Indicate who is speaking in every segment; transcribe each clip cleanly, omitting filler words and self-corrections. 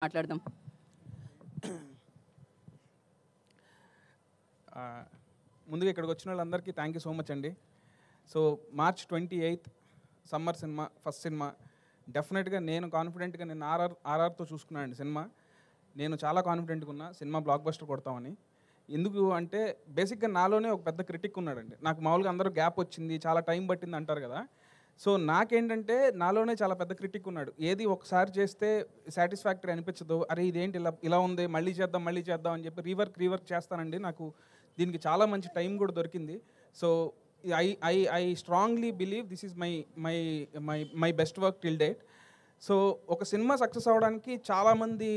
Speaker 1: మాట్లాడదాం.
Speaker 2: ముందుగా ఇక్కడికి వచ్చిన వాళ్ళందరికీ థ్యాంక్ యూ సో మచ్ అండి. So March 28 summer cinema, first cinema. డెఫినెట్గా నేను కాన్ఫిడెంట్గా నేను ఆర్ఆర్తో చూసుకున్నాను అండి సినిమా. నేను చాలా కాన్ఫిడెంట్గా ఉన్నా సినిమా బ్లాక్ బస్టర్ కొడతామని. ఎందుకు అంటే బేసిక్గా నాలోనే ఒక పెద్ద క్రిటిక్ ఉన్నాడండి. నాకు మామూలుగా అందరూ గ్యాప్ వచ్చింది, చాలా టైం పట్టింది అంటారు కదా. సో నాకేంటంటే నాలోనే చాలా పెద్ద క్రిటిక్ ఉన్నాడు. ఏది ఒకసారి చేస్తే సాటిస్ఫాక్టరీ అనిపించదు, అరే ఇదేంటి ఇలా ఇలా ఉంది, మళ్ళీ చేద్దాం అని చెప్పి రీవర్క్ చేస్తానండి. నాకు దీనికి చాలా మంచి టైం కూడా దొరికింది. So I strongly believe this is my my my my best work till date. So ఒక సినిమా సక్సెస్ అవ్వడానికి చాలామంది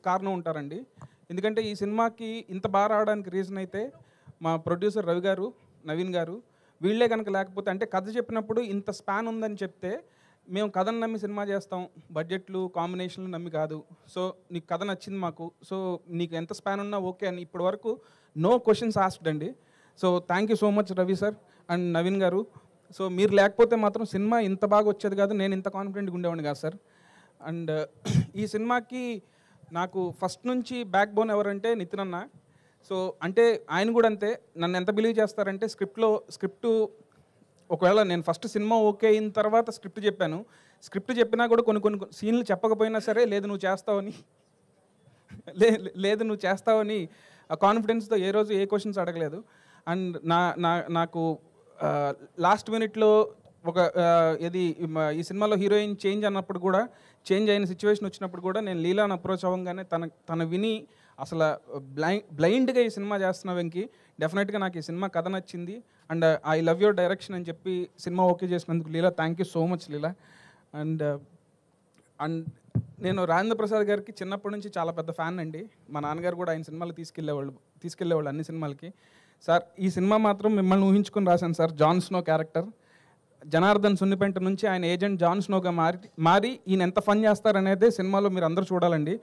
Speaker 2: కారణం ఉంటారండి. ఎందుకంటే ఈ సినిమాకి ఇంత బాగా రావడానికి రీజన్ అయితే మా ప్రొడ్యూసర్ రవి గారు, నవీన్ గారు, వీళ్ళే కనుక లేకపోతే, అంటే కథ చెప్పినప్పుడు ఇంత స్పాన్ ఉందని చెప్తే మేము కథను నమ్మి సినిమా చేస్తాం, బడ్జెట్లు కాంబినేషన్లు నమ్మి కాదు. సో నీకు కథ నచ్చింది మాకు, సో నీకు ఎంత స్పాన్ ఉన్నా ఓకే అని ఇప్పటి వరకు నో క్వశ్చన్స్ ఆస్క్డ్ అండి. So thank you so much Ravi sir and Naveen గారు. సో మీరు లేకపోతే మాత్రం సినిమా ఇంత బాగా వచ్చేది కాదు, నేను ఇంత కాన్ఫిడెంట్గా ఉండేవాడిని కాదు సార్. అండ్ ఈ సినిమాకి నాకు ఫస్ట్ నుంచి బ్యాక్ బోన్ ఎవరంటే నితిన్ అన్న. సో అంటే ఆయన కూడా అంతే, నన్ను ఎంత బిలీవ్ చేస్తారంటే స్క్రిప్టు ఒకవేళ నేను ఫస్ట్ సినిమా ఓకే అయిన తర్వాత స్క్రిప్ట్ చెప్పాను. స్క్రిప్ట్ చెప్పినా కూడా కొన్ని సీన్లు చెప్పకపోయినా సరే లేదు నువ్వు చేస్తావని ఆ కాన్ఫిడెన్స్తో ఏ రోజు ఏ క్వశ్చన్స్ అడగలేదు. అండ్ నాకు లాస్ట్ మినిట్లో ఒక ఈ సినిమాలో హీరోయిన్ చేంజ్ అన్నప్పుడు కూడా, చేంజ్ అయిన సిచ్యువేషన్ వచ్చినప్పుడు కూడా నేను లీలాని అప్రోచ్ అవ్వగానే తన విని అసలు బ్లైండ్గా ఈ సినిమా చేస్తున్న వెంకి, డెఫినెట్గా నాకు ఈ సినిమా కథ నచ్చింది and I love your direction అని చెప్పి సినిమా ఓకే చేసినందుకు Leela thank you so much Leela. And నేను రాజేంద్ర ప్రసాద్ గారికి చిన్నప్పటి నుంచి చాలా పెద్ద ఫ్యాన్ అండి. మా నాన్నగారు కూడా ఆయన సినిమాలు తీసుకెళ్ళేవాళ్ళు అన్ని సినిమాలకి. సార్ ఈ సినిమా మాత్రం మిమ్మల్ని ఊహించుకొని రాశాను sir. John Snow character Janardhan Sunnipenta నుంచి ఆయన ఏజెంట్ జాన్ స్నోగా మారి ఈయన ఎంత ఫన్ చేస్తారనేదే సినిమాలో మీరు అందరూ చూడాలండి.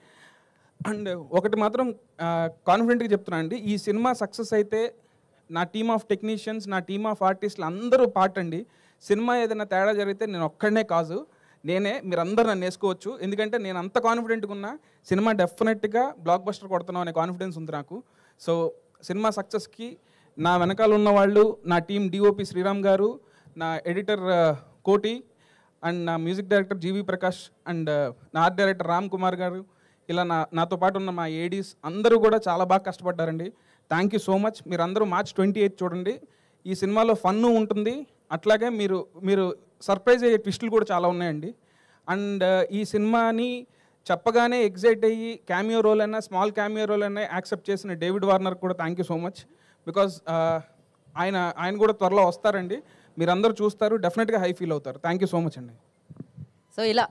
Speaker 2: అండ్ ఒకటి మాత్రం కాన్ఫిడెంట్గా చెప్తున్నాను అండి, ఈ సినిమా సక్సెస్ అయితే నా టీమ్ ఆఫ్ టెక్నీషియన్స్, నా టీమ్ ఆఫ్ ఆర్టిస్టులు అందరూ పార్ట్ అండి. సినిమా ఏదైనా తేడా జరిగితే నేను ఒక్కడనే కాదు, మీరందరూ నన్ను వేసుకోవచ్చు. ఎందుకంటే నేను అంత కాన్ఫిడెంట్గా ఉన్నా సినిమా డెఫినెట్గా బ్లాక్ బస్టర్ కొడుతున్నాం అనే కాన్ఫిడెన్స్ ఉంది నాకు. సో సినిమా సక్సెస్కి నా వెనకాల ఉన్న వాళ్ళు, నా టీం డిఓపి శ్రీరామ్ గారు, నా ఎడిటర్ కోటి అండ్ నా music director GV Prakash and నా ఆర్ట్ డైరెక్టర్ రామ్ కుమార్ గారు, ఇలా నాతో పాటు ఉన్న మా ఏడీస్ అందరూ కూడా చాలా బాగా కష్టపడ్డారండి. Thank you so much. మీరు అందరూ మార్చ్ 28 చూడండి. ఈ సినిమాలో ఫన్ను ఉంటుంది, అట్లాగే మీరు సర్ప్రైజ్ అయ్యే ట్విస్టులు కూడా చాలా ఉన్నాయండి. అండ్ ఈ సినిమాని చెప్పగానే ఎగ్జైట్ అయ్యి క్యామియో రోల్ అయినా, స్మాల్ క్యామియో రోల్ అయినా యాక్సెప్ట్ చేసిన డేవిడ్ వార్నర్ కూడా thank you so much. Because ఆయన కూడా త్వరలో వస్తారండి, మీరందరూ చూస్తారు, డెఫినెట్గా హై ఫీల్ అవుతారు. థ్యాంక్ యూ సో మచ్ అండి.
Speaker 1: సో ఇలా